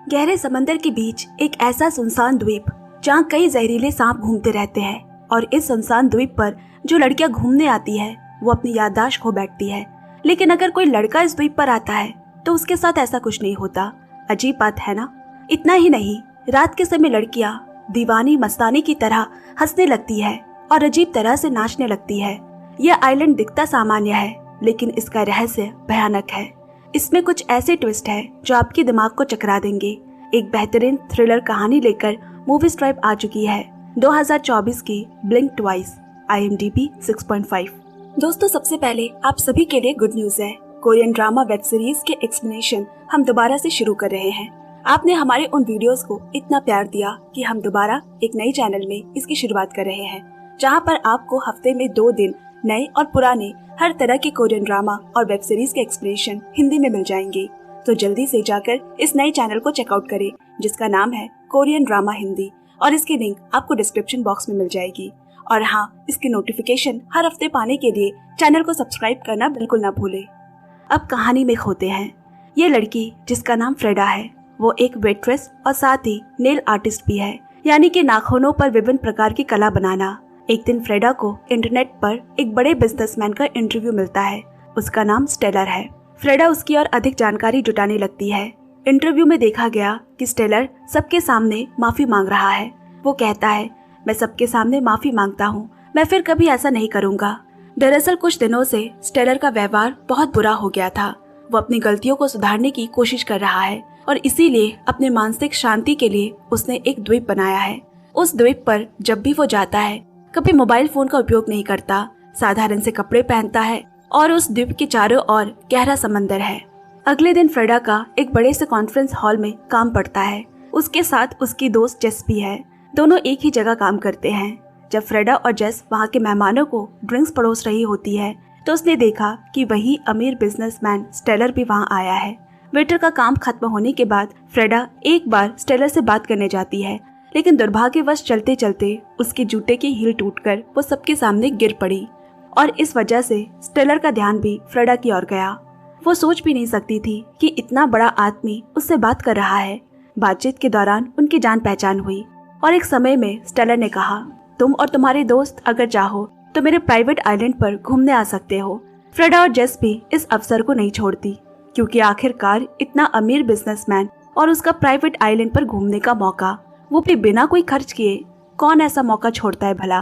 गहरे समंदर के बीच एक ऐसा सुनसान द्वीप जहाँ कई जहरीले सांप घूमते रहते हैं और इस सुनसान द्वीप पर जो लड़कियां घूमने आती है वो अपनी याददाश्त खो बैठती है। लेकिन अगर कोई लड़का इस द्वीप पर आता है तो उसके साथ ऐसा कुछ नहीं होता। अजीब बात है ना। इतना ही नहीं, रात के समय लड़कियां दीवानी मस्तानी की तरह हंसने लगती है और अजीब तरह से नाचने लगती है। यह आइलैंड दिखता सामान्य है लेकिन इसका रहस्य भयानक है। इसमें कुछ ऐसे ट्विस्ट है जो आपके दिमाग को चकरा देंगे। एक बेहतरीन थ्रिलर कहानी लेकर मूवी स्ट्राइप आ चुकी है 2024 की ब्लिंक ट्वाइस, IMDb 6.5। दोस्तों, सबसे पहले आप सभी के लिए गुड न्यूज है। कोरियन ड्रामा वेब सीरीज के एक्सप्लेनेशन हम दोबारा से शुरू कर रहे हैं। आपने हमारे उन वीडियोस को इतना प्यार दिया कि हम दोबारा एक नई चैनल में इसकी शुरुआत कर रहे हैं, जहां पर आपको हफ्ते में 2 दिन नए और पुराने हर तरह के कोरियन ड्रामा और वेब सीरीज के एक्सप्लेनेशन हिंदी में मिल जाएंगे। तो जल्दी से जाकर इस नए चैनल को चेकआउट करें जिसका नाम है कोरियन ड्रामा हिंदी, और इसकी लिंक आपको डिस्क्रिप्शन बॉक्स में मिल जाएगी। और हाँ, इसकी नोटिफिकेशन हर हफ्ते पाने के लिए चैनल को सब्सक्राइब करना बिल्कुल ना भूलें। अब कहानी में खोते हैं। ये लड़की जिसका नाम फ्रेडा है वो एक वेट्रेस और साथ ही नेल आर्टिस्ट भी है, यानी कि नाखूनों पर विभिन्न प्रकार की कला बनाना। एक दिन फ्रेडा को इंटरनेट पर एक बड़े बिजनेसमैन का इंटरव्यू मिलता है। उसका नाम स्टेलर है। फ्रेडा उसकी और अधिक जानकारी जुटाने लगती है। इंटरव्यू में देखा गया कि स्टेलर सबके सामने माफी मांग रहा है। वो कहता है, मैं सबके सामने माफी मांगता हूँ, मैं फिर कभी ऐसा नहीं करूँगा। दरअसल कुछ दिनों से स्टेलर का व्यवहार बहुत बुरा हो गया था। वो अपनी गलतियों को सुधारने की कोशिश कर रहा है और इसीलिए अपने मानसिक शांति के लिए उसने एक द्वीप बनाया है। उस द्वीप पर जब भी वो जाता है कभी मोबाइल फोन का उपयोग नहीं करता, साधारण से कपड़े पहनता है और उस द्वीप के चारों ओर गहरा समंदर है। अगले दिन फ्रेडा का एक बड़े से कॉन्फ्रेंस हॉल में काम पड़ता है। उसके साथ उसकी दोस्त जेस भी है। दोनों एक ही जगह काम करते हैं। जब फ्रेडा और जेस वहाँ के मेहमानों को ड्रिंक्स परोस रही होती है तो उसने देखा कि वही अमीर बिजनेसमैन स्टेलर भी वहाँ आया है। वेटर का काम खत्म होने के बाद फ्रेडा एक बार स्टेलर से बात करने जाती है, लेकिन दुर्भाग्यवश चलते चलते उसके जूते की हील टूटकर वो सबके सामने गिर पड़ी और इस वजह से स्टेलर का ध्यान भी फ्रेडा की ओर गया। वो सोच भी नहीं सकती थी कि इतना बड़ा आदमी उससे बात कर रहा है। बातचीत के दौरान उनकी जान पहचान हुई और एक समय में स्टेलर ने कहा, तुम और तुम्हारे दोस्त अगर चाहो तो मेरे प्राइवेट आइलैंड पर घूमने आ सकते हो। फ्रेडा और जेस भी इस अवसर को नहीं छोड़ती क्योंकि आखिरकार इतना अमीर बिजनेसमैन और उसका प्राइवेट आइलैंड पर घूमने का मौका, वो भी बिना कोई खर्च किए, कौन ऐसा मौका छोड़ता है भला।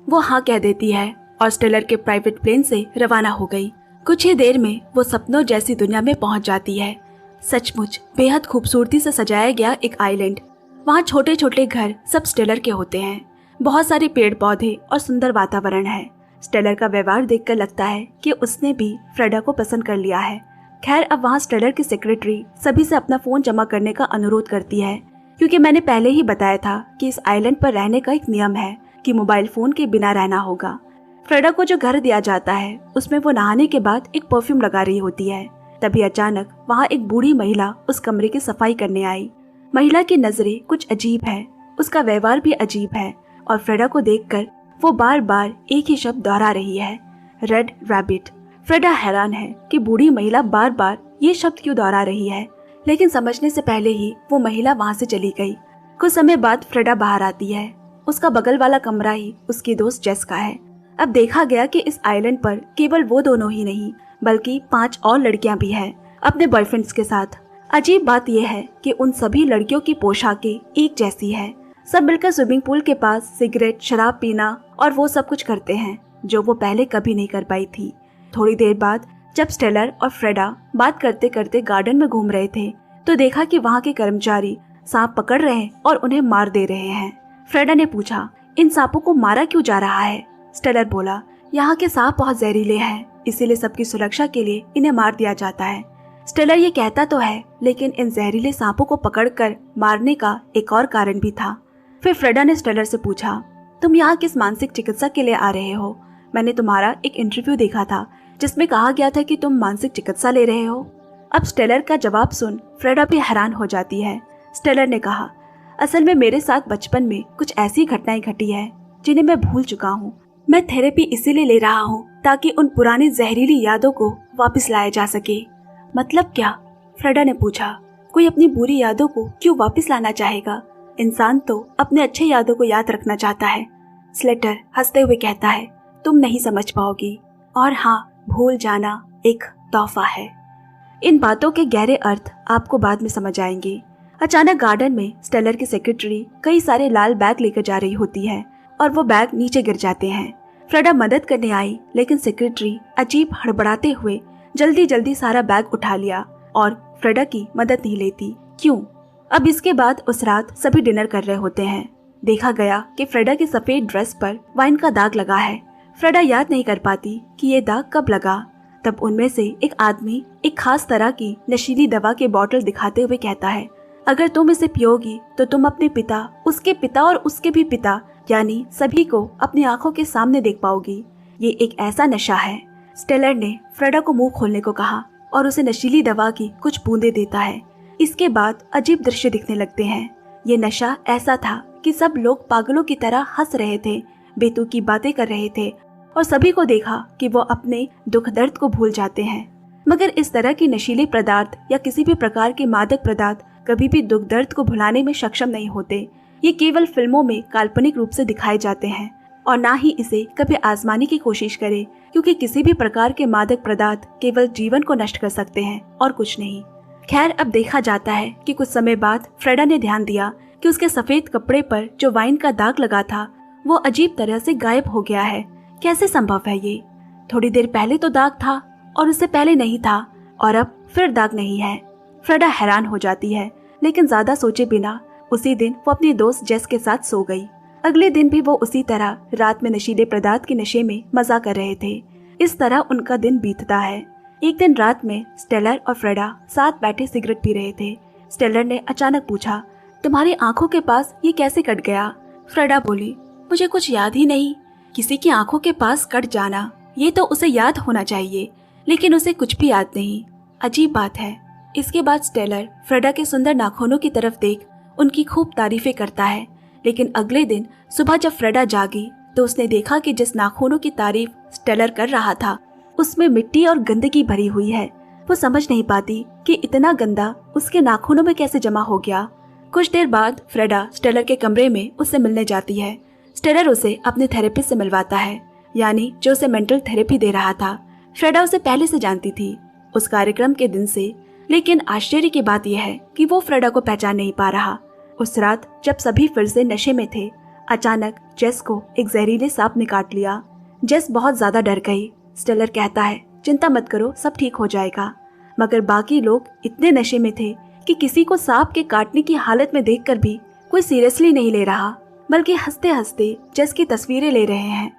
वो हाँ कह देती है और स्टेलर के प्राइवेट प्लेन से रवाना हो गई। कुछ ही देर में वो सपनों जैसी दुनिया में पहुंच जाती है। सचमुच बेहद खूबसूरती से सजाया गया एक आइलैंड। वहाँ छोटे छोटे घर सब स्टेलर के होते हैं। बहुत सारे पेड़ पौधे और सुंदर वातावरण है। स्टेलर का व्यवहार देखकर लगता है कि उसने भी फ्रेडा को पसंद कर लिया है। खैर, अब वहाँ स्टेलर की सेक्रेटरी सभी से अपना फोन जमा करने का अनुरोध करती है, क्योंकि मैंने पहले ही बताया था कि इस आइलैंड पर रहने का एक नियम है कि मोबाइल फोन के बिना रहना होगा। फ्रेडा को जो घर दिया जाता है उसमें वो नहाने के बाद एक परफ्यूम लगा रही होती है। तभी अचानक वहाँ एक बूढ़ी महिला उस कमरे की सफाई करने आई। महिला की नजरें कुछ अजीब है, उसका व्यवहार भी अजीब है और फ्रेडा को देखकर वो बार बार एक ही शब्द दोहरा रही है, रेड रैबिट। फ्रेडा हैरान है कि बूढ़ी महिला बार बार ये शब्द क्यों दोहरा रही है, लेकिन समझने से पहले ही वो महिला वहाँ से चली गई। कुछ समय बाद फ्रेडा बाहर आती है। उसका बगल वाला कमरा ही उसकी दोस्त जेस का है। अब देखा गया कि इस आइलैंड पर केवल वो दोनों ही नहीं बल्कि 5 और लड़कियां भी हैं अपने बॉयफ्रेंड्स के साथ। अजीब बात यह है कि उन सभी लड़कियों की पोशाकें एक जैसी है। सब मिलकर स्विमिंग पूल के पास सिगरेट, शराब पीना और वो सब कुछ करते हैं जो वो पहले कभी नहीं कर पाई थी। थोड़ी देर बाद जब स्टेलर और फ्रेडा बात करते करते गार्डन में घूम रहे थे तो देखा कि वहाँ के कर्मचारी सांप पकड़ रहे हैं और उन्हें मार दे रहे हैं। फ्रेडा ने पूछा, इन सांपों को मारा क्यों जा रहा है? स्टेलर बोला, यहाँ के सांप बहुत जहरीले हैं, इसीलिए सबकी सुरक्षा के लिए इन्हें मार दिया जाता है। स्टेलर ये कहता तो है, लेकिन इन जहरीले सांपों को पकड़कर मारने का एक और कारण भी था। फिर फ्रेडा ने स्टेलर से पूछा, तुम यहाँ किस मानसिक चिकित्सा के लिए आ रहे हो? मैंने तुम्हारा एक इंटरव्यू देखा था जिसमें कहा गया था कि तुम मानसिक चिकित्सा ले रहे हो। अब स्टेलर का जवाब सुन फ्रेडा भी हैरान हो जाती है। स्टेलर ने कहा, असल में मेरे साथ बचपन में कुछ ऐसी घटनाएं घटी है जिन्हें मैं भूल चुका हूँ। मैं थेरेपी इसीलिए ले रहा हूँ ताकि उन पुरानी जहरीली यादों को वापस लाया जा सके। मतलब क्या? फ्रेडा ने पूछा। कोई अपनी बुरी यादों को क्यों वापस लाना चाहेगा? इंसान तो अपने अच्छे यादों को याद रखना चाहता है। स्लेटर हंसते हुए कहता है, तुम नहीं समझ पाओगी, और हाँ, भूल जाना एक तोहफा है। इन बातों के गहरे अर्थ आपको बाद में समझ आएंगे। अचानक गार्डन में स्टेलर की सेक्रेटरी कई सारे लाल बैग लेकर जा रही होती है और वो बैग नीचे गिर जाते हैं। फ्रेडा मदद करने आई, लेकिन सेक्रेटरी अजीब हड़बड़ाते हुए जल्दी जल्दी सारा बैग उठा लिया और फ्रेडा की मदद नहीं लेती। क्यों? अब इसके बाद उस रात सभी डिनर कर रहे होते हैं। देखा गया कि फ्रेडा की सफेद ड्रेस पर वाइन का दाग लगा है। फ्रेडा याद नहीं कर पाती कि ये दाग कब लगा। तब उनमें से एक आदमी एक खास तरह की नशीली दवा की बोतल दिखाते हुए कहता है, अगर तुम इसे पियोगी तो तुम अपने पिता, उसके पिता और उसके भी पिता, यानी सभी को अपनी आंखों के सामने देख पाओगी। ये एक ऐसा नशा है। स्टेलर ने फ्रेडा को मुंह खोलने को कहा और उसे नशीली दवा की कुछ बूंदें देता है। इसके बाद अजीब दृश्य दिखने लगते हैं। ये नशा ऐसा था कि सब लोग पागलों की तरह हंस रहे थे, बेतुकी बातें कर रहे थे और सभी को देखा कि वो अपने दुख दर्द को भूल जाते हैं। मगर इस तरह की नशीले पदार्थ या किसी भी प्रकार के मादक पदार्थ कभी भी दुख दर्द को भुलाने में सक्षम नहीं होते। ये केवल फिल्मों में काल्पनिक रूप से दिखाए जाते हैं और ना ही इसे कभी आजमाने की कोशिश करें, क्योंकि किसी भी प्रकार के मादक पदार्थ केवल जीवन को नष्ट कर सकते हैं और कुछ नहीं। खैर, अब देखा जाता है कि कुछ समय बाद फ्रेडा ने ध्यान दिया कि उसके सफेद कपड़े पर जो वाइन का दाग लगा था वो अजीब तरह से गायब हो गया है। कैसे संभव है ये? थोड़ी देर पहले तो दाग था और उससे पहले नहीं था और अब फिर दाग नहीं है। फ्रेडा हैरान हो जाती है, लेकिन ज्यादा सोचे बिना उसी दिन वो अपनी दोस्त जेस के साथ सो गई। अगले दिन भी वो उसी तरह रात में नशीले पदार्थ के नशे में मजा कर रहे थे। इस तरह उनका दिन बीतता है। एक दिन रात में स्टेलर और फ्रेडा साथ बैठे सिगरेट पी रहे थे। स्टेलर ने अचानक पूछा, तुम्हारी आंखों के पास ये कैसे कट गया? फ्रेडा बोली, मुझे कुछ याद ही नहीं। किसी की आंखों के पास कट जाना, ये तो उसे याद होना चाहिए, लेकिन उसे कुछ भी याद नहीं। अजीब बात है। इसके बाद स्टेलर फ्रेडा के सुंदर नाखूनों की तरफ देख उनकी खूब तारीफें करता है। लेकिन अगले दिन सुबह जब फ्रेडा जागी तो उसने देखा कि जिस नाखूनों की तारीफ स्टेलर कर रहा था उसमें मिट्टी और गंदगी भरी हुई है। वो समझ नहीं पाती कि इतना गंदा उसके नाखूनों में कैसे जमा हो गया। कुछ देर बाद फ्रेडा स्टेलर के कमरे में उससे मिलने जाती है। स्टेलर उसे अपने थेरेपिस्ट से मिलवाता है, यानी जो उसे मेंटल थेरेपी दे रहा था। फ्रेडा उसे पहले से जानती थी, उस कार्यक्रम के दिन से, लेकिन आश्चर्य की बात यह है कि वो फ्रेडा को पहचान नहीं पा रहा। उस रात जब सभी फिर से नशे में थे, अचानक जेस को एक जहरीले सांप ने काट लिया। जेस बहुत ज्यादा डर गई। स्टेलर कहता है, चिंता मत करो, सब ठीक हो जाएगा। मगर बाकी लोग इतने नशे में थे कि किसी को सांप के काटने की हालत में देखकर भी कोई सीरियसली नहीं ले रहा, बल्कि हंसते हंसते जेस की तस्वीरें ले रहे हैं।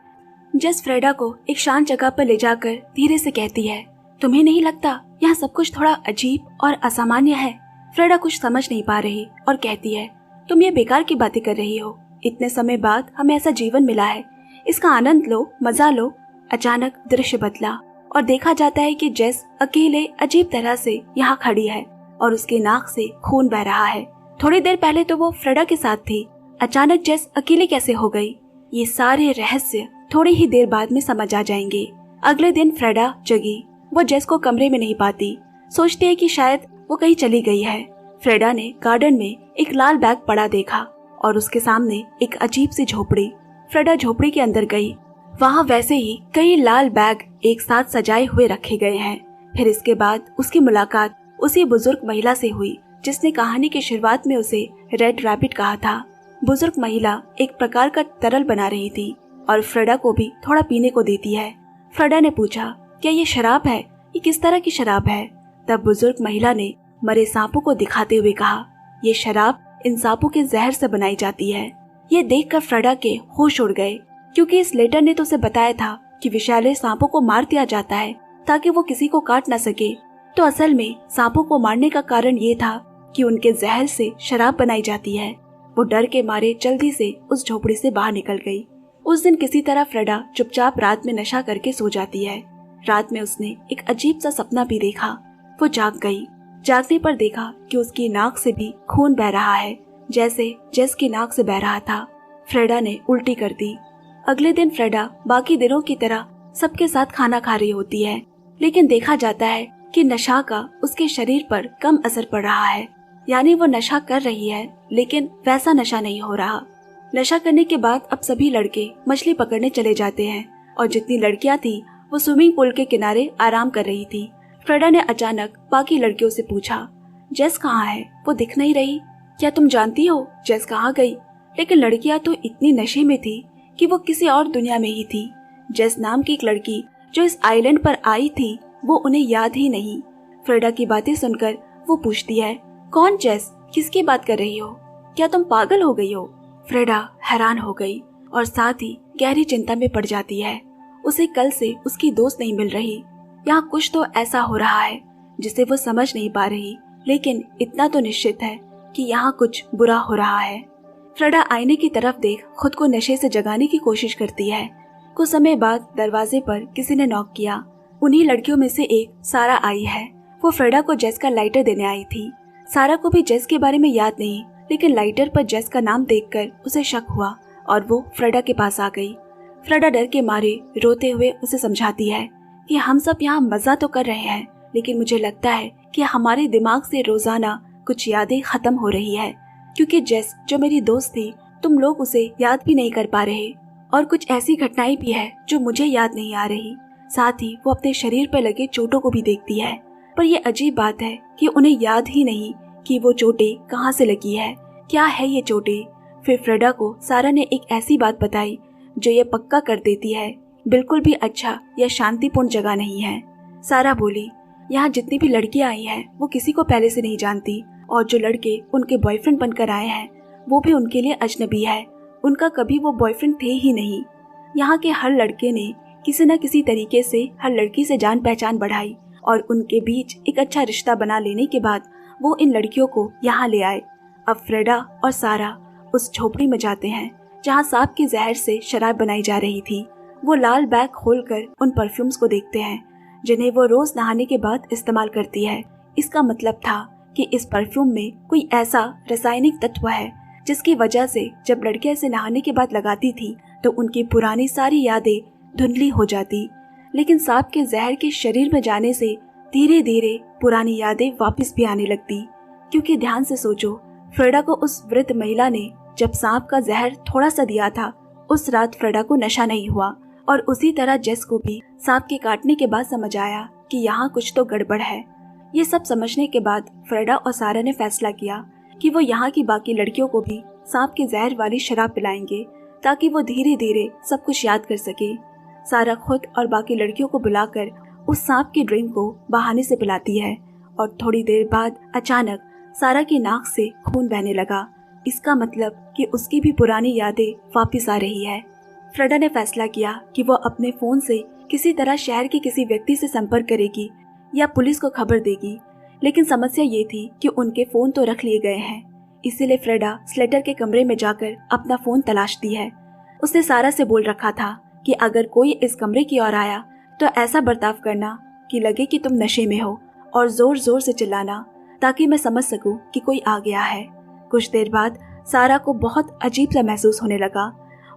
जेस फ्रेडा को एक शांत जगह पर ले जाकर धीरे से कहती है, तुम्हें नहीं लगता यहाँ सब कुछ थोड़ा अजीब और असामान्य है? फ्रेडा कुछ समझ नहीं पा रही और कहती है, तुम ये बेकार की बातें कर रही हो। इतने समय बाद हमें ऐसा जीवन मिला है, इसका आनंद लो, मजा लो। अचानक दृश्य बदला और देखा जाता है कि जेस अकेले अजीब तरह से यहाँ खड़ी है और उसके नाक से खून बह रहा है। थोड़ी देर पहले तो वो फ्रेडा के साथ थी, अचानक जेस अकेले कैसे हो गई? ये सारे रहस्य थोड़ी ही देर बाद में समझ आ जाएंगे। अगले दिन फ्रेडा जगी। वो जेस को कमरे में नहीं पाती, सोचती है कि शायद वो कहीं चली गई है। फ्रेडा ने गार्डन में एक लाल बैग पड़ा देखा और उसके सामने एक अजीब सी झोपड़ी। फ्रेडा झोपड़ी के अंदर गई। वहाँ वैसे ही कई लाल बैग एक साथ सजाए हुए रखे गए हैं। फिर इसके बाद उसकी मुलाकात उसी बुजुर्ग महिला से हुई जिसने कहानी की शुरुआत में उसे रेड रैबिट कहा था। बुजुर्ग महिला एक प्रकार का तरल बना रही थी और फ्रेडा को भी थोड़ा पीने को देती है। फ्रेडा ने पूछा, क्या ये शराब है? ये किस तरह की शराब है? तब बुजुर्ग महिला ने मरे सांपों को दिखाते हुए कहा, ये शराब इन सांपों के जहर से बनाई जाती है। ये देखकर फ्रेडा के होश उड़ गए, क्योंकि इस लेटर ने तो उसे बताया था कि विषैले सांपों को मार दिया जाता है ताकि वो किसी को काट न सके। तो असल में सांपों को मारने का कारण ये था कि उनके जहर से शराब बनाई जाती है। वो डर के मारे जल्दी से उस झोपड़ी से बाहर निकल गई। उस दिन किसी तरह फ्रेडा चुपचाप रात में नशा करके सो जाती है। रात में उसने एक अजीब सा सपना भी देखा। वो जाग गई। जागने पर देखा कि उसकी नाक से भी खून बह रहा है, जैसे जेस की नाक से बह रहा था। फ्रेडा ने उल्टी कर दी। अगले दिन फ्रेडा बाकी दिनों की तरह सबके साथ खाना खा रही होती है, लेकिन देखा जाता है कि नशा का उसके शरीर पर कम असर पड़ रहा है। यानी वो नशा कर रही है, लेकिन वैसा नशा नहीं हो रहा। नशा करने के बाद अब सभी लड़के मछली पकड़ने चले जाते हैं और जितनी लड़कियां थी वो स्विमिंग पूल के किनारे आराम कर रही थी। फ्रेडा ने अचानक बाकी लड़कियों से पूछा, जेस कहाँ है? वो दिख नहीं रही। क्या तुम जानती हो जेस कहाँ गई? लेकिन लड़कियां तो इतनी नशे में थी कि वो किसी और दुनिया में ही थी। जेस नाम की एक लड़की जो इस आइलैंड पर आई थी वो उन्हें याद ही नहीं। फ्रेडा की बातें सुनकर वो पूछती है, कौन जेस? किसकी बात कर रही हो? क्या तुम पागल हो गई हो? फ्रेडा हैरान हो गई और साथ ही गहरी चिंता में पड़ जाती है। उसे कल से उसकी दोस्त नहीं मिल रही। यहाँ कुछ तो ऐसा हो रहा है जिसे वो समझ नहीं पा रही, लेकिन इतना तो निश्चित है कि यहाँ कुछ बुरा हो रहा है। फ्रेडा आईने की तरफ देख खुद को नशे से जगाने की कोशिश करती है। कुछ समय बाद दरवाजे पर किसी ने नॉक किया। उन्हीं लड़कियों में से एक सारा आई है। वो फ्रेडा को जेस का लाइटर देने आई थी। सारा को भी जेस के बारे में याद नहीं, लेकिन लाइटर पर जेस का नाम देखकर उसे शक हुआ और वो फ्रेडा के पास आ गई। फ्रेडा डर के मारे रोते हुए उसे समझाती है कि हम सब यहाँ मजा तो कर रहे हैं, लेकिन मुझे लगता है कि हमारे दिमाग से रोजाना कुछ यादें खत्म हो रही है, क्योंकि जेस जो मेरी दोस्त थी तुम लोग उसे याद भी नहीं कर पा रहे और कुछ ऐसी घटनाएं भी है जो मुझे याद नहीं आ रही। साथ ही वो अपने शरीर पर लगे चोटों को भी देखती है, पर यह अजीब बात है कि उन्हें याद ही नहीं कि वो चोटें कहाँ से लगी है, क्या है ये चोटें। फिर फ्रेडा को सारा ने एक ऐसी बात बताई जो ये पक्का कर देती है बिल्कुल भी अच्छा या शांतिपूर्ण जगह नहीं है। सारा बोली, यहाँ जितनी भी लड़कियां आई हैं वो किसी को पहले से नहीं जानती और जो लड़के उनके बॉयफ्रेंड बनकर आए हैं वो भी उनके लिए अजनबी है। उनका कभी वो बॉयफ्रेंड थे ही नहीं। यहाँ के हर लड़के ने किसी न किसी तरीके से हर लड़की से जान पहचान बढ़ाई और उनके बीच एक अच्छा रिश्ता बना लेने के बाद वो इन लड़कियों को यहाँ ले आए। अब फ्रेडा और सारा उस झोपड़ी में जाते हैं जहाँ सांप के जहर से शराब बनाई जा रही थी। वो लाल बैग खोलकर उन परफ्यूम्स को देखते हैं जिन्हें वो रोज नहाने के बाद इस्तेमाल करती है। इसका मतलब था कि इस परफ्यूम में कोई ऐसा रासायनिक तत्व है जिसकी वजह से जब लड़कियां इसे नहाने के बाद लगाती थी तो उनकी पुरानी सारी यादें धुंधली हो जाती। लेकिन सांप के जहर के शरीर में जाने से धीरे धीरे पुरानी यादें वापस भी आने लगती। क्योंकि ध्यान से सोचो, फ्रेडा को उस वृद्ध महिला ने जब सांप का जहर थोड़ा सा दिया था उस रात फ्रेडा को नशा नहीं हुआ और उसी तरह जेस को भी सांप के काटने के बाद समझ आया कि यहाँ कुछ तो गड़बड़ है। ये सब समझने के बाद फ्रेडा और सारा ने फैसला किया कि वो यहाँ की बाकी लड़कियों को भी सांप के जहर वाली शराब पिलाएंगे ताकि वो धीरे धीरे सब कुछ याद कर सके। सारा खुद और बाकी लड़कियों को बुलाकर उस सांप की ड्रिंक को बहाने से पिलाती है और थोड़ी देर बाद अचानक सारा की नाक से खून बहने लगा। इसका मतलब कि उसकी भी पुरानी यादें वापस आ रही है। फ्रेडा ने फैसला किया कि वो अपने फोन से किसी तरह शहर के किसी व्यक्ति से संपर्क करेगी या पुलिस को खबर देगी। लेकिन समस्या ये थी कि उनके फोन तो रख लिए गए हैं। इसीलिए फ्रेडा स्लेटर के कमरे में जाकर अपना फोन तलाशती है। उसने सारा से बोल रखा था कि अगर कोई इस कमरे की ओर आया तो ऐसा बर्ताव करना कि लगे कि तुम नशे में हो और जोर जोर से चिल्लाना ताकि मैं समझ सकूं कि कोई आ गया है। कुछ देर बाद सारा को बहुत अजीब सा महसूस होने लगा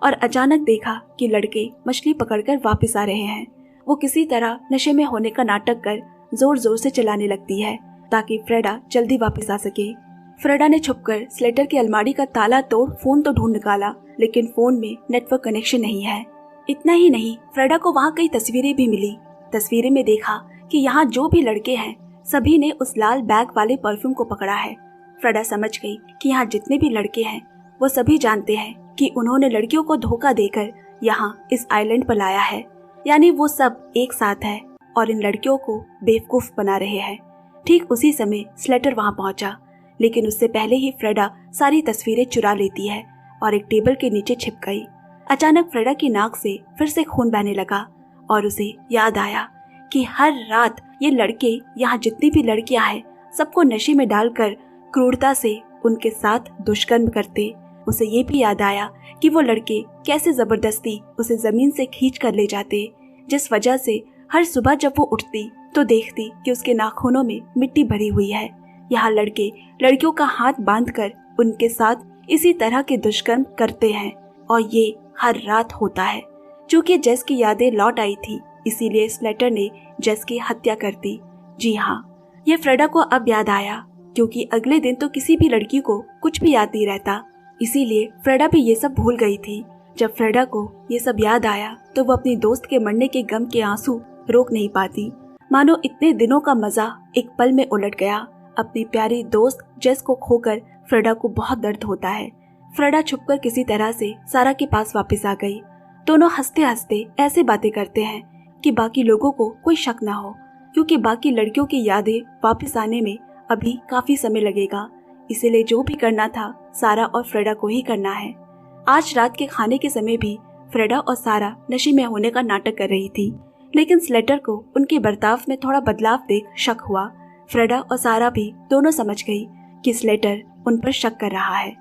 और अचानक देखा कि लड़के मछली पकड़कर वापस आ रहे हैं। वो किसी तरह नशे में होने का नाटक कर जोर जोर से चिल्लाने लगती है ताकि फ्रेडा जल्दी वापस आ सके। फ्रेडा ने छुपकर स्लेटर की अलमारी का ताला तोड़ फोन तो ढूंढ निकाला, लेकिन फोन में नेटवर्क कनेक्शन नहीं है। इतना ही नहीं, फ्रेडा को वहाँ कई तस्वीरें भी मिली। तस्वीरें में देखा कि यहाँ जो भी लड़के हैं सभी ने उस लाल बैग वाले परफ्यूम को पकड़ा है। फ्रेडा समझ गई कि यहाँ जितने भी लड़के हैं वो सभी जानते हैं कि उन्होंने लड़कियों को धोखा देकर यहाँ इस आइलैंड पर लाया है, यानी वो सब एक साथ है और इन लड़कियों को बेवकूफ बना रहे हैं। ठीक उसी समय स्लेटर वहाँ पहुँचा, लेकिन उससे पहले ही फ्रेडा सारी तस्वीरें चुरा लेती है और एक टेबल के नीचे छिप गई। अचानक फ्रेडा की नाक से फिर से खून बहने लगा और उसे याद आया कि हर रात ये लड़के यहाँ जितनी भी लड़कियां हैं सबको नशे में डालकर क्रूरता से उनके साथ दुष्कर्म करते। उसे ये भी याद आया कि वो लड़के कैसे जबरदस्ती उसे जमीन से खींच कर ले जाते, जिस वजह से हर सुबह जब वो उठती तो देखती कि उसके नाखूनों में मिट्टी भरी हुई है। यहाँ लड़के लड़कियों का हाथ बांधकर उनके साथ इसी तरह के दुष्कर्म करते हैं और ये हर रात होता है। चूँकि जेस की यादें लौट आई थी इसीलिए स्लेटर ने जेस की हत्या कर दी। जी हाँ, ये फ्रेडा को अब याद आया क्योंकि अगले दिन तो किसी भी लड़की को कुछ भी याद नहीं रहता। इसीलिए फ्रेडा भी ये सब भूल गई थी। जब फ्रेडा को ये सब याद आया तो वो अपनी दोस्त के मरने के गम के आंसू रोक नहीं पाती। मानो इतने दिनों का मजा एक पल में उलट गया। अपनी प्यारी दोस्त जेस को खोकर फ्रेडा को बहुत दर्द होता है। फ्रेडा छुपकर किसी तरह से सारा के पास वापस आ गई। दोनों हंसते हंसते ऐसे बातें करते हैं कि बाकी लोगों को कोई शक ना हो, क्योंकि बाकी लड़कियों की यादें वापस आने में अभी काफी समय लगेगा। इसीलिए जो भी करना था सारा और फ्रेडा को ही करना है। आज रात के खाने के समय भी फ्रेडा और सारा नशे में होने का नाटक कर रही थी, लेकिन स्लेटर को उनके बर्ताव में थोड़ा बदलाव देख शक हुआ। फ्रेडा और सारा भी दोनों समझ गई कि स्लेटर उन पर शक कर रहा है।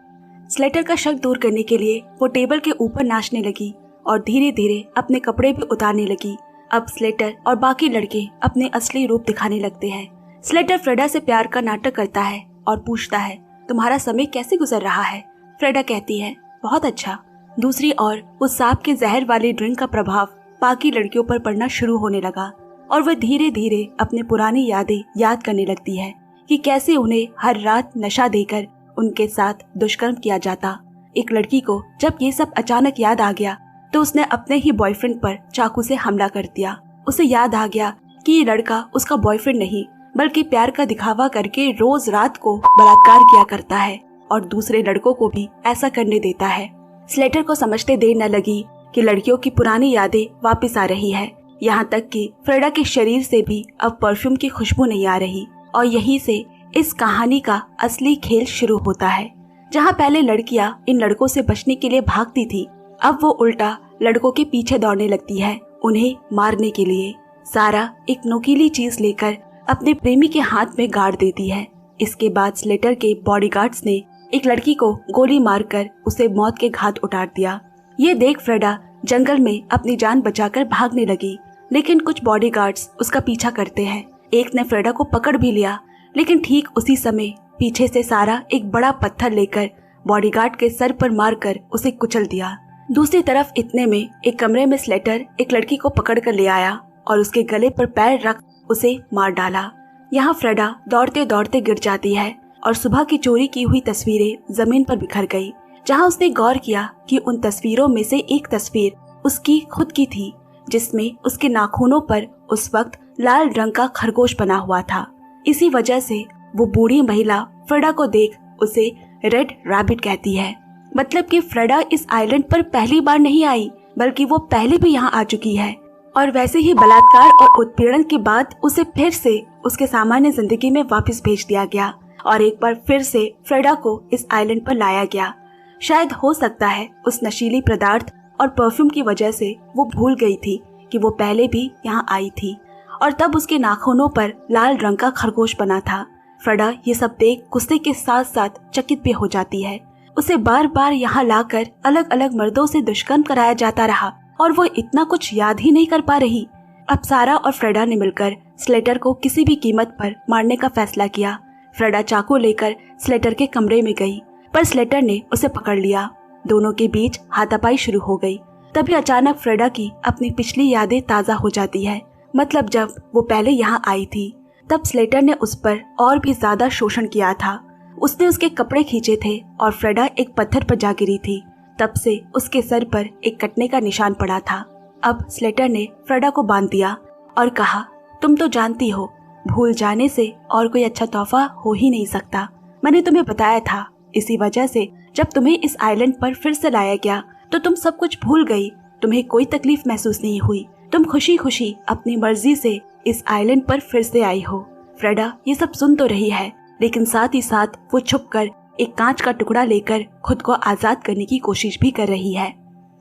स्लेटर का शक दूर करने के लिए वो टेबल के ऊपर नाचने लगी और धीरे धीरे अपने कपड़े भी उतारने लगी। अब स्लेटर और बाकी लड़के अपने असली रूप दिखाने लगते हैं। स्लेटर फ्रेडा से प्यार का नाटक करता है और पूछता है, तुम्हारा समय कैसे गुजर रहा है? फ्रेडा कहती है, बहुत अच्छा। दूसरी ओर उस सांप के जहर वाली ड्रिंक का प्रभाव बाकी लड़कियों पर पड़ना शुरू होने लगा और वह धीरे धीरे अपनी पुरानी यादें याद करने लगती है कि कैसे उन्हें हर रात नशा देकर उनके साथ दुष्कर्म किया जाता। एक लड़की को जब ये सब अचानक याद आ गया तो उसने अपने ही बॉयफ्रेंड पर चाकू से हमला कर दिया। उसे याद आ गया कि ये लड़का उसका बॉयफ्रेंड नहीं बल्कि प्यार का दिखावा करके रोज रात को बलात्कार किया करता है और दूसरे लड़कों को भी ऐसा करने देता है। स्लेटर को समझते देर न लगी कि लड़कियों की पुरानी यादें वापस आ रही है। यहाँ तक कि फ्रेडा के शरीर से भी अब परफ्यूम की खुशबू नहीं आ रही और यहीं से इस कहानी का असली खेल शुरू होता है। जहाँ पहले लड़कियाँ इन लड़कों से बचने के लिए भागती थी, अब वो उल्टा लड़कों के पीछे दौड़ने लगती है उन्हें मारने के लिए। सारा एक नुकीली चीज लेकर अपने प्रेमी के हाथ में गाड़ देती है। इसके बाद स्लेटर के बॉडीगार्ड्स ने एक लड़की को गोली मारकर उसे मौत के घाट उतार दिया। ये देख फ्रेडा जंगल में अपनी जान बचाकर भागने लगी, लेकिन कुछ बॉडीगार्ड्स उसका पीछा करते हैं। एक ने फ्रेडा को पकड़ भी लिया, लेकिन ठीक उसी समय पीछे से सारा एक बड़ा पत्थर लेकर बॉडीगार्ड के सर पर मारकर उसे कुचल दिया। दूसरी तरफ इतने में एक कमरे में स्लेटर एक लड़की को पकड़ कर ले आया और उसके गले पर पैर रख उसे मार डाला। यहाँ फ्रेडा दौड़ते दौड़ते गिर जाती है और सुबह की चोरी की हुई तस्वीरें जमीन पर बिखर गई। जहाँ उसने गौर किया कि उन तस्वीरों में से एक तस्वीर उसकी खुद की थी, जिसमें उसके नाखूनों पर उस वक्त लाल रंग का खरगोश बना हुआ था। इसी वजह से वो बूढ़ी महिला फ्रेडा को देख उसे रेड रैबिट कहती है। मतलब कि फ्रेडा इस आइलैंड पर पहली बार नहीं आई, बल्कि वो पहले भी यहाँ आ चुकी है। और वैसे ही बलात्कार और उत्पीड़न के बाद उसे फिर से उसके सामान्य जिंदगी में वापस भेज दिया गया और एक बार फिर से फ्रेडा को इस आइलैंड पर लाया गया। शायद हो सकता है उस नशीली पदार्थ और परफ्यूम की वजह से वो भूल गई थी कि वो पहले भी यहाँ आई थी और तब उसके नाखूनों पर लाल रंग का खरगोश बना था। फ्रेडा ये सब देख गुस्से के साथ साथ चकित भी हो जाती है। उसे बार बार यहाँ लाकर अलग अलग मर्दों से दुष्कर्म कराया जाता रहा और वो इतना कुछ याद ही नहीं कर पा रही। अब सारा और फ्रेडा ने मिलकर स्लेटर को किसी भी कीमत पर मारने का फैसला किया। फ्रेडा चाकू लेकर स्लेटर के कमरे में गई, पर स्लेटर ने उसे पकड़ लिया। दोनों के बीच हाथापाई शुरू हो गई। तभी अचानक फ्रेडा की अपनी पिछली यादें ताजा हो जाती है। मतलब जब वो पहले यहाँ आई थी तब स्लेटर ने उस पर और भी ज्यादा शोषण किया था। उसने उसके कपड़े खींचे थे और फ्रेडा एक पत्थर पर जा गिरी थी। तब से उसके सर पर एक कटने का निशान पड़ा था। अब स्लेटर ने फ्रेडा को बांध दिया और कहा, तुम तो जानती हो, भूल जाने से और कोई अच्छा तोहफा हो ही नहीं सकता। मैंने तुम्हें बताया था, इसी वजह से जब तुम्हें इस आइलैंड पर फिर से लाया गया तो तुम सब कुछ भूल गई। तुम्हें कोई तकलीफ महसूस नहीं हुई। तुम खुशी खुशी अपनी मर्जी से इस आइलैंड पर फिर से आई हो। फ्रेडा ये सब सुन तो रही है, लेकिन साथ ही साथ वो छुपकर एक कांच का टुकड़ा लेकर खुद को आजाद करने की कोशिश भी कर रही है।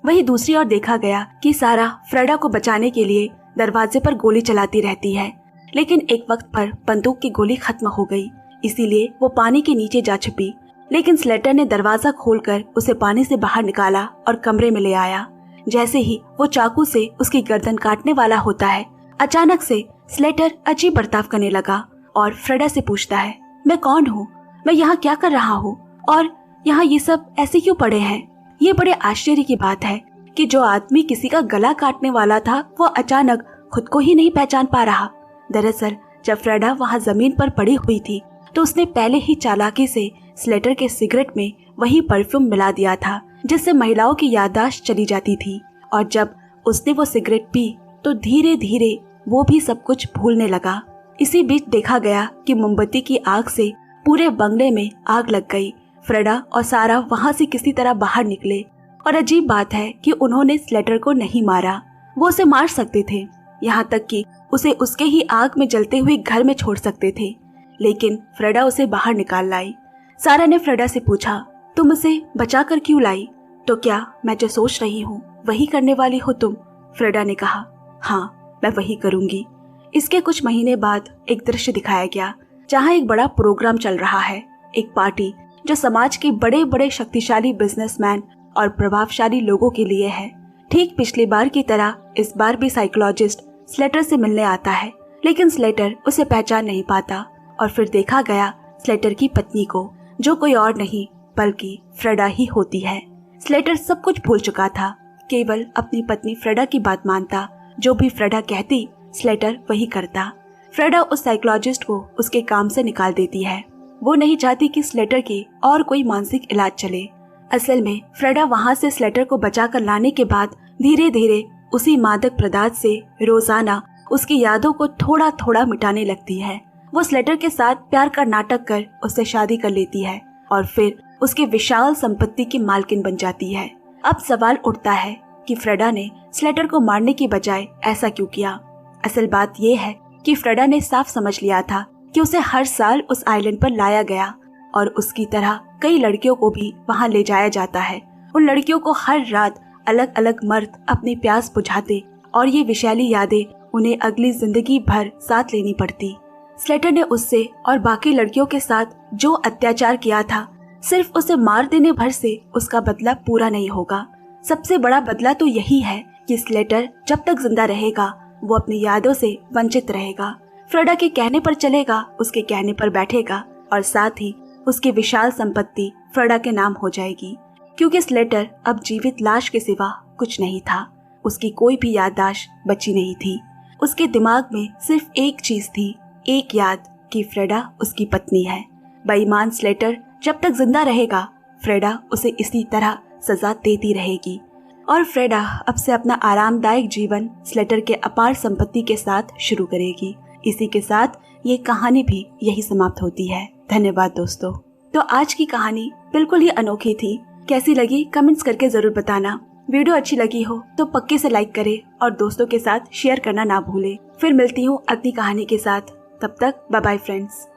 वहीं दूसरी ओर देखा गया कि सारा फ्रेडा को बचाने के लिए दरवाजे पर गोली चलाती रहती है, लेकिन एक वक्त पर बंदूक की गोली खत्म हो गई। इसीलिए वो पानी के नीचे जा छिपी। लेकिन स्लेटर ने दरवाजा खोलकर उसे पानी से बाहर निकाला और कमरे में ले आया। जैसे ही वो चाकू से उसकी गर्दन काटने वाला होता है, अचानक से स्लेटर अजीब बर्ताव करने लगा और फ्रेडा से पूछता है, मैं कौन हूँ? मैं यहाँ क्या कर रहा हूँ? और यहाँ ये सब ऐसे क्यों पड़े हैं? ये बड़े आश्चर्य की बात है कि जो आदमी किसी का गला काटने वाला था वो अचानक खुद को ही नहीं पहचान पा रहा। दरअसल जब फ्रेडा वहाँ जमीन पर पड़ी हुई थी तो उसने पहले ही चालाकी से स्लेटर के सिगरेट में वही परफ्यूम मिला दिया था जिससे महिलाओं की याददाश्त चली जाती थी। और जब उसने वो सिगरेट पी तो धीरे धीरे वो भी सब कुछ भूलने लगा। इसी बीच देखा गया कि मोमबत्ती की आग से पूरे बंगले में आग लग गई। फ्रेडा और सारा वहां से किसी तरह बाहर निकले और अजीब बात है कि उन्होंने स्लेटर को नहीं मारा। वो उसे मार सकते थे, यहाँ तक कि उसे उसके ही आग में जलते हुए घर में छोड़ सकते थे, लेकिन फ्रेडा उसे बाहर निकाल लाई। सारा ने फ्रेडा से पूछा, तुम उसे बचा कर क्यों लाई? तो क्या मैं जो सोच रही हूँ वही करने वाली हो तुम? फ्रेडा ने कहा, हाँ मैं वही करूंगी। इसके कुछ महीने बाद एक दृश्य दिखाया गया जहाँ एक बड़ा प्रोग्राम चल रहा है, एक पार्टी जो समाज के बड़े बड़े शक्तिशाली बिजनेसमैन और प्रभावशाली लोगों के लिए है। ठीक पिछली बार की तरह इस बार भी साइकोलॉजिस्ट स्लेटर से मिलने आता है, लेकिन स्लेटर उसे पहचान नहीं पाता। और फिर देखा गया स्लेटर की पत्नी को, जो कोई और नहीं बल्कि फ्रेडा ही होती है। स्लेटर सब कुछ भूल चुका था, केवल अपनी पत्नी फ्रेडा की बात मानता। जो भी फ्रेडा कहती स्लेटर वही करता। फ्रेडा उस साइकोलॉजिस्ट को उसके काम से निकाल देती है। वो नहीं चाहती कि स्लेटर की और कोई मानसिक इलाज चले। असल में फ्रेडा वहाँ से स्लेटर को बचाकर लाने के बाद धीरे धीरे उसी मादक पदार्थ से रोजाना उसकी यादों को थोड़ा थोड़ा मिटाने लगती है। वो स्लेटर के साथ प्यार का नाटक कर उससे शादी कर लेती है और फिर उसकी विशाल संपत्ति की मालकिन बन जाती है। अब सवाल उठता है कि फ्रेडा ने स्लेटर को मारने की बजाय ऐसा क्यों किया? असल बात यह है कि फ्रेडा ने साफ समझ लिया था कि उसे हर साल उस आइलैंड पर लाया गया और उसकी तरह कई लड़कियों को भी वहां ले जाया जाता है। उन लड़कियों को हर रात अलग अलग मर्द अपनी प्यास बुझाते और ये विषैली यादें उन्हें अगली जिंदगी भर साथ लेनी पड़ती। स्लेटर ने उससे और बाकी लड़कियों के साथ जो अत्याचार किया था, सिर्फ उसे मार देने भर से उसका बदला पूरा नहीं होगा। सबसे बड़ा बदला तो यही है कि स्लेटर जब तक जिंदा रहेगा वो अपनी यादों से वंचित रहेगा। फ्रेडा के कहने पर चलेगा, उसके कहने पर बैठेगा और साथ ही उसकी विशाल संपत्ति फ्रेडा के नाम हो जाएगी, क्योंकि स्लेटर अब जीवित लाश के सिवा कुछ नहीं था। उसकी कोई भी याददाश्त बची नहीं थी। उसके दिमाग में सिर्फ एक चीज थी, एक याद कि फ्रेडा उसकी पत्नी है। बेईमान स्लेटर जब तक जिंदा रहेगा फ्रेडा उसे इसी तरह सजा देती रहेगी और फ्रेडा अब से अपना आरामदायक जीवन स्लेटर के अपार संपत्ति के साथ शुरू करेगी। इसी के साथ ये कहानी भी यही समाप्त होती है। धन्यवाद दोस्तों। तो आज की कहानी बिल्कुल ही अनोखी थी। कैसी लगी कमेंट्स करके जरूर बताना। वीडियो अच्छी लगी हो तो पक्के से लाइक करें और दोस्तों के साथ शेयर करना ना भूलें। फिर मिलती हूँ अगली कहानी के साथ। तब तक बाय बाय फ्रेंड्स।